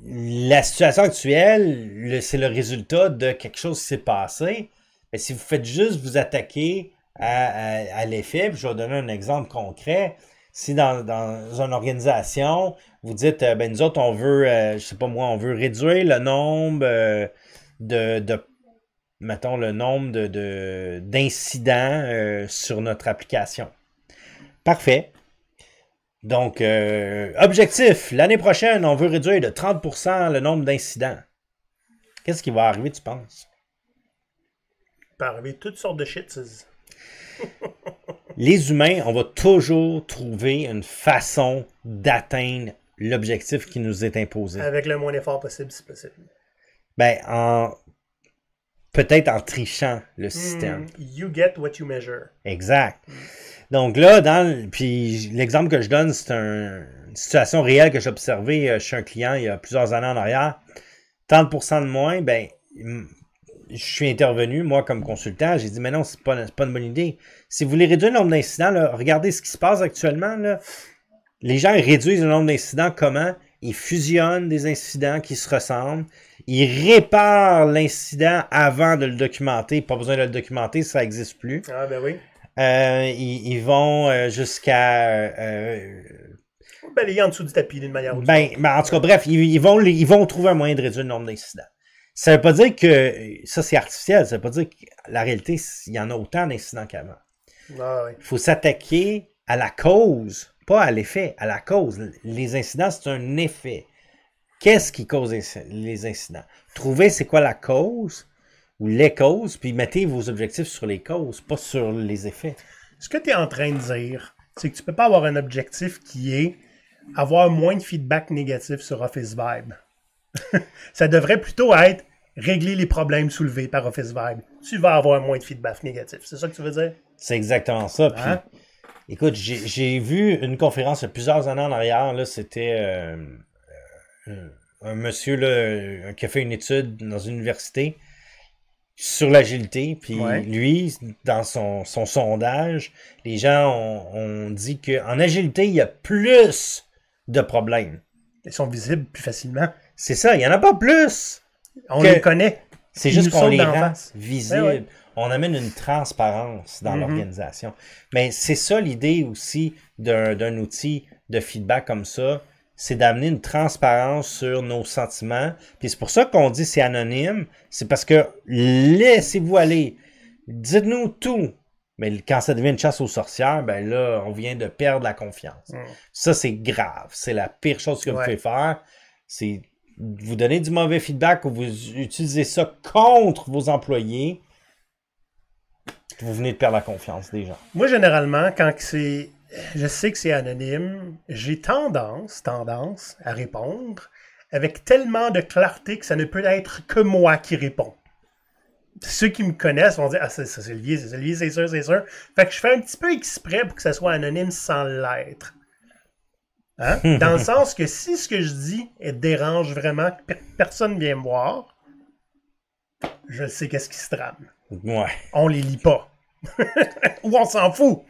la situation actuelle, c'est le résultat de quelque chose qui s'est passé. Mais si vous faites juste vous attaquer à l'effet, puis je vais donner un exemple concret. Si dans une organisation, vous dites, nous autres, on veut, je sais pas moi, on veut réduire le nombre mettons, le nombre d'incidents sur notre application. Parfait. Donc, objectif, l'année prochaine, on veut réduire de 30% le nombre d'incidents. Qu'est-ce qui va arriver, tu penses? Il peut arriver toutes sortes de shit. Les humains, on va toujours trouver une façon d'atteindre l'objectif qui nous est imposé. Avec le moins d'effort possible, si possible. Peut-être en trichant le système. You get what you measure. Exact. Donc là, puis l'exemple que je donne, c'est une situation réelle que j'ai observée chez un client il y a plusieurs années en arrière. 30% de moins, je suis intervenu, moi, comme consultant, j'ai dit, mais non, c'est pas une bonne idée. Si vous voulez réduire le nombre d'incidents, là, regardez ce qui se passe actuellement. Là. Les gens réduisent le nombre d'incidents comment? Ils fusionnent des incidents qui se ressemblent. Ils réparent l'incident avant de le documenter. Pas besoin de le documenter, ça n'existe plus. Ah, ben oui. Ils vont jusqu'à... balayer en dessous du tapis d'une manière ou d'une autre. En tout cas, bref, ils vont trouver un moyen de réduire le nombre d'incidents. Ça veut pas dire que ça, c'est artificiel. Ça veut pas dire que la réalité, il y en a autant d'incidents qu'avant. Ah, oui. Il faut s'attaquer à la cause pas à l'effet, à la cause. Les incidents, c'est un effet. Qu'est-ce qui cause les incidents? Trouvez c'est quoi la cause ou les causes, puis mettez vos objectifs sur les causes, pas sur les effets. Ce que tu es en train de dire, c'est que tu peux pas avoir un objectif qui est avoir moins de feedback négatif sur Office Vibe. Ça devrait plutôt être régler les problèmes soulevés par Office Vibe. Tu vas avoir moins de feedback négatif. C'est ça que tu veux dire? C'est exactement ça. Puis, écoute, j'ai vu une conférence il y a plusieurs années en arrière. Là, c'était un monsieur là, qui a fait une étude dans une université sur l'agilité. Puis lui, dans son sondage, les gens ont dit qu'en agilité, il y a plus de problèmes. Ils sont visibles plus facilement. C'est ça, il n'y en a pas plus. On les connaît. C'est juste qu'on les rend visibles. On amène une transparence dans l'organisation. Mais c'est ça l'idée aussi d'un outil de feedback comme ça, c'est d'amener une transparence sur nos sentiments. Puis c'est pour ça qu'on dit c'est anonyme, c'est parce que laissez-vous aller. Dites-nous tout. Mais quand ça devient une chasse aux sorcières, ben là, on vient de perdre la confiance. Ça, c'est grave. C'est la pire chose que vous pouvez faire. C'est vous donner du mauvais feedback ou vous utilisez ça contre vos employés. Vous venez de perdre la confiance des gens. Moi, généralement, quand je sais que c'est anonyme, j'ai tendance à répondre avec tellement de clarté que ça ne peut être que moi qui réponds. Ceux qui me connaissent vont dire « Ah, c'est lié, c'est sûr, c'est sûr. » Fait que je fais un petit peu exprès pour que ça soit anonyme sans l'être. Hein? Dans le sens que si ce que je dis dérange vraiment, que personne ne vient me voir, je sais qu'est-ce qui se trame. Ouais. On les lit pas. Ou on s'en fout.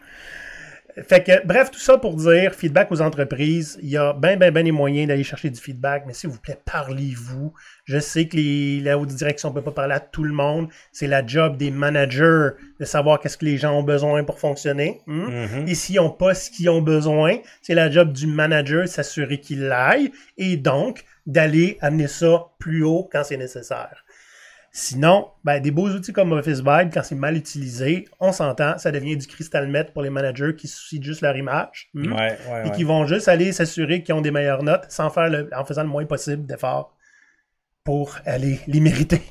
Fait que, bref, tout ça pour dire, feedback aux entreprises, il y a ben les moyens d'aller chercher du feedback, mais s'il vous plaît, parlez-vous. Je sais que la haute direction ne peut pas parler à tout le monde. C'est la job des managers de savoir qu'est-ce que les gens ont besoin pour fonctionner. Et s'ils n'ont pas ce qu'ils ont besoin, c'est la job du manager de s'assurer qu'il l'aille et donc d'aller amener ça plus haut quand c'est nécessaire. Sinon, ben, des beaux outils comme Office Vibe, quand c'est mal utilisé, on s'entend, ça devient du crystal meth pour les managers qui se soucient juste leur image et qui vont juste aller s'assurer qu'ils ont des meilleures notes en faisant le moins possible d'efforts pour aller les mériter.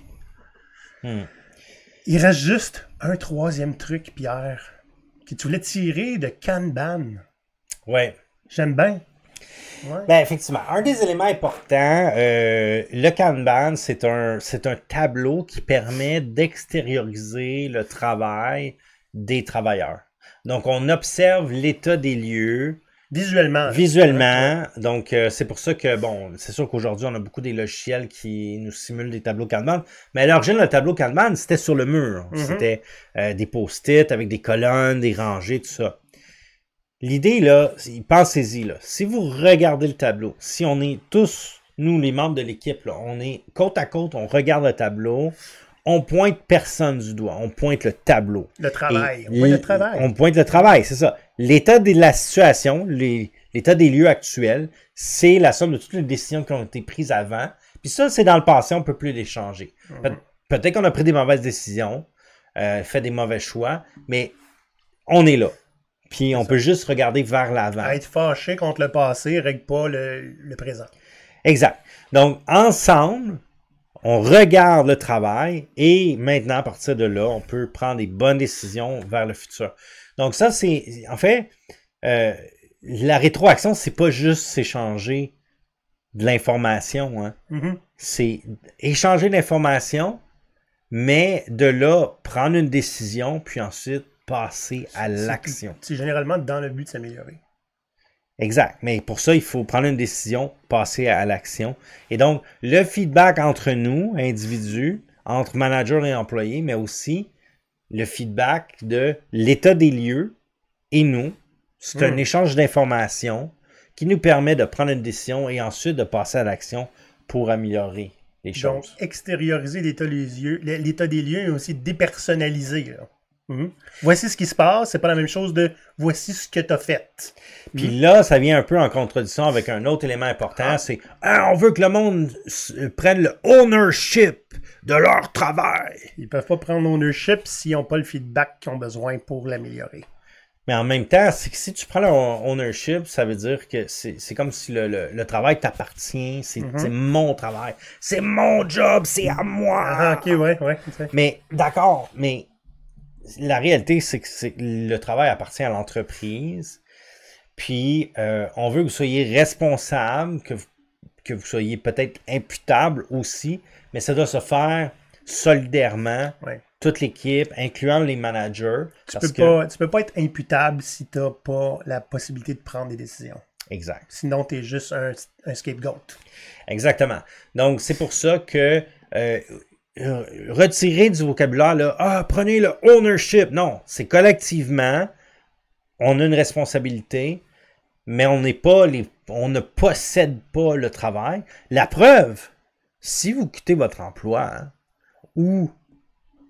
Il reste juste un troisième truc, Pierre, que tu voulais tirer de Kanban. Ouais. J'aime bien. Ouais. Ben, effectivement, un des éléments importants, le Kanban, c'est un tableau qui permet d'extérioriser le travail des travailleurs. Donc, on observe l'état des lieux. Visuellement. Donc, c'est pour ça que, bon, c'est sûr qu'aujourd'hui, on a beaucoup des logiciels qui nous simulent des tableaux Kanban. Mais à l'origine, le tableau Kanban, c'était sur le mur. C'était des post-it avec des colonnes, des rangées, tout ça. L'idée, là, pensez-y, là. Si vous regardez le tableau, si on est tous, nous, les membres de l'équipe, là, on est côte à côte, on regarde le tableau, on pointe personne du doigt, on pointe le tableau. Le travail. On pointe le travail. On pointe le travail, c'est ça. L'état de la situation, l'état des lieux actuels, c'est la somme de toutes les décisions qui ont été prises avant. Puis ça, c'est dans le passé, on ne peut plus les changer. Peut-être qu'on a pris des mauvaises décisions, fait des mauvais choix, mais on est là. Puis on peut juste regarder vers l'avant. Être fâché contre le passé ne règle pas le présent. Exact. Donc, ensemble, on regarde le travail et maintenant, à partir de là, on peut prendre des bonnes décisions vers le futur. Donc ça, c'est... En fait, la rétroaction, c'est pas juste s'échanger de l'information. Hein. C'est échanger l'information, mais de là, prendre une décision, puis ensuite passer à l'action. C'est généralement dans le but de s'améliorer. Exact. Mais pour ça, il faut prendre une décision, passer à l'action. Et donc, le feedback entre nous, individus, entre managers et employés, mais aussi le feedback de l'état des lieux et nous, c'est un échange d'informations qui nous permet de prendre une décision et ensuite de passer à l'action pour améliorer les choses. Donc, extérioriser l'état des lieux et aussi dépersonnaliser, là. Voici ce qui se passe, c'est pas la même chose de voici ce que tu as fait. Puis là, ça vient un peu en contradiction avec un autre élément important, c'est on veut que le monde prenne le ownership de leur travail. Ils peuvent pas prendre l'ownership s'ils n'ont pas le feedback qu'ils ont besoin pour l'améliorer. Mais en même temps, c'est que si tu prends le ownership, ça veut dire que c'est comme si le travail t'appartient, c'est mon travail, c'est mon job, c'est à moi. Ah, ok, ouais. Mais d'accord, mais la réalité, c'est que le travail appartient à l'entreprise. Puis, on veut que vous soyez responsable, que vous soyez peut-être imputable aussi, mais ça doit se faire solidairement. Ouais. Toute l'équipe, incluant les managers. Tu peux pas être imputable si tu n'as pas la possibilité de prendre des décisions. Exact. Sinon, tu es juste un scapegoat. Exactement. Donc, c'est pour ça que retirer du vocabulaire, là, prenez le ownership. Non, c'est collectivement, on a une responsabilité, mais on ne possède pas le travail. La preuve, si vous quittez votre emploi, ou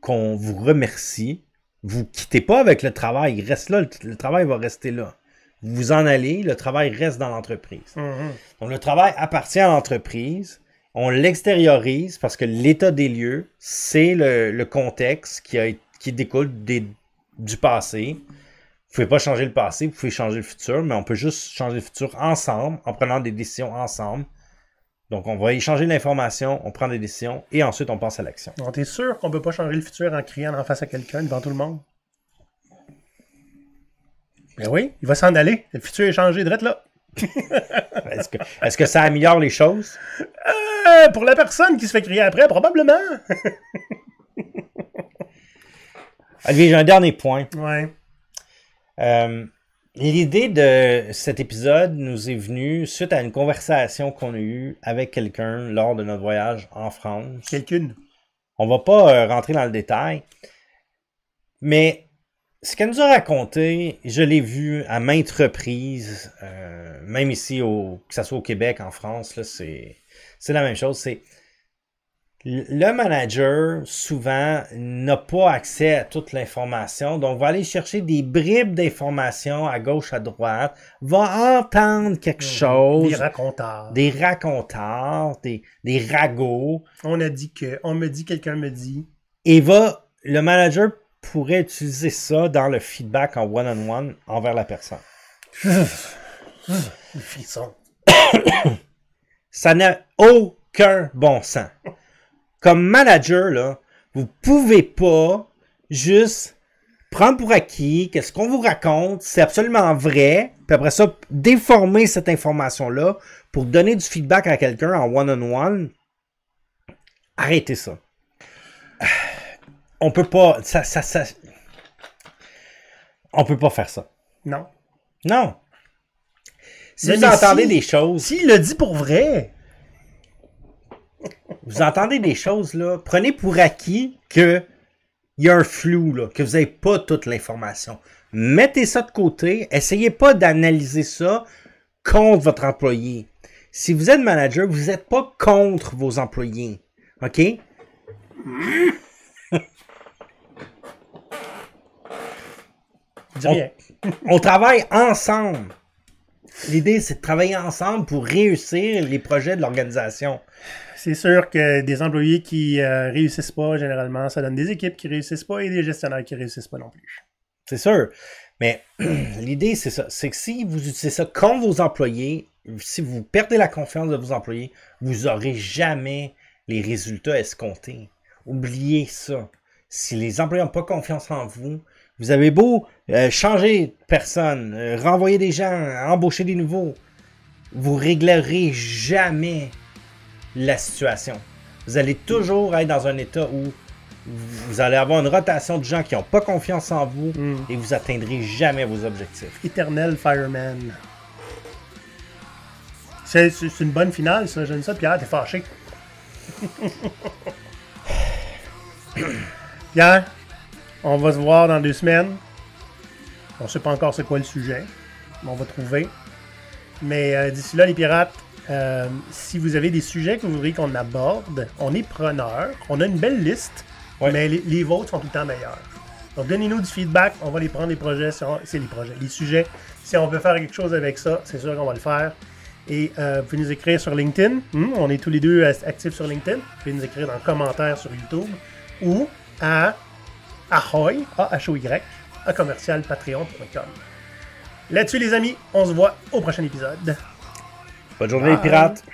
qu'on vous remercie, vous ne quittez pas avec le travail, il reste là, le travail va rester là. Vous vous en allez, le travail reste dans l'entreprise. Donc le travail appartient à l'entreprise, on l'extériorise parce que l'état des lieux, c'est le contexte qui découle du passé. Vous ne pouvez pas changer le passé, vous pouvez changer le futur, mais on peut juste changer le futur ensemble, en prenant des décisions ensemble. Donc, on va échanger l'information, on prend des décisions et ensuite on passe à l'action. Donc, t'es sûr qu'on peut pas changer le futur en criant en face à quelqu'un devant tout le monde? Ben oui, il va s'en aller. Le futur est changé direct là. Est-ce que ça améliore les choses? Pour la personne qui se fait crier après, probablement. Olivier, j'ai un dernier point. Ouais. L'idée de cet épisode nous est venue suite à une conversation qu'on a eue avec quelqu'un lors de notre voyage en France. Quelqu'une. On va pas rentrer dans le détail, mais ce qu'elle nous a raconté, je l'ai vu à maintes reprises, même ici, que ce soit au Québec, en France, là, c'est la même chose. C'est le manager, souvent, n'a pas accès à toute l'information, donc va aller chercher des bribes d'informations à gauche, à droite, va entendre quelque chose. Des racontars. Des racontars, des ragots. On me dit, quelqu'un me dit. Et le manager pourrait utiliser ça dans le feedback en one-on-one envers la personne. Le frisson. Ça n'a aucun bon sens. Comme manager, là, vous pouvez pas juste prendre pour acquis que ce qu'on vous raconte, c'est absolument vrai, puis après ça, déformer cette information-là pour donner du feedback à quelqu'un en one-on-one. Arrêtez ça. On peut pas... On peut pas faire ça. Non. Non. Si vous entendez des choses... S'il le dit pour vrai... Vous entendez des choses, là, prenez pour acquis qu'il y a un flou, là, que vous n'avez pas toute l'information. Mettez ça de côté, essayez pas d'analyser ça contre votre employé. Si vous êtes manager, vous n'êtes pas contre vos employés. OK? On travaille ensemble. L'idée, c'est de travailler ensemble pour réussir les projets de l'organisation. C'est sûr que des employés qui réussissent pas, généralement, ça donne des équipes qui réussissent pas et des gestionnaires qui réussissent pas non plus. C'est sûr. Mais l'idée, c'est ça. C'est que si vous utilisez ça contre vos employés, si vous perdez la confiance de vos employés, vous n'aurez jamais les résultats escomptés. Oubliez ça. Si les employés n'ont pas confiance en vous, vous avez beau changer de personne, renvoyer des gens, embaucher des nouveaux, vous ne réglerez jamais la situation. Vous allez toujours être dans un état où vous allez avoir une rotation de gens qui n'ont pas confiance en vous et vous n'atteindrez jamais vos objectifs. Éternel fireman. C'est une bonne finale, ça. J'aime ça, Pierre, t'es fâché. Pierre, on va se voir dans 2 semaines. On ne sait pas encore c'est quoi le sujet, mais on va trouver. Mais d'ici là, les pirates, si vous avez des sujets que vous voudriez qu'on aborde, on est preneurs. On a une belle liste, mais les vôtres sont tout le temps meilleurs. Donc, donnez-nous du feedback. On va les prendre, les projets. Les sujets. Si on peut faire quelque chose avec ça, c'est sûr qu'on va le faire. Et vous pouvez nous écrire sur LinkedIn. On est tous les deux actifs sur LinkedIn. Vous pouvez nous écrire dans les commentaires sur YouTube ou à Ahoy, A-H-O-Y, à commercialpatreon.com. Là-dessus, les amis, on se voit au prochain épisode. Bonne journée, les pirates!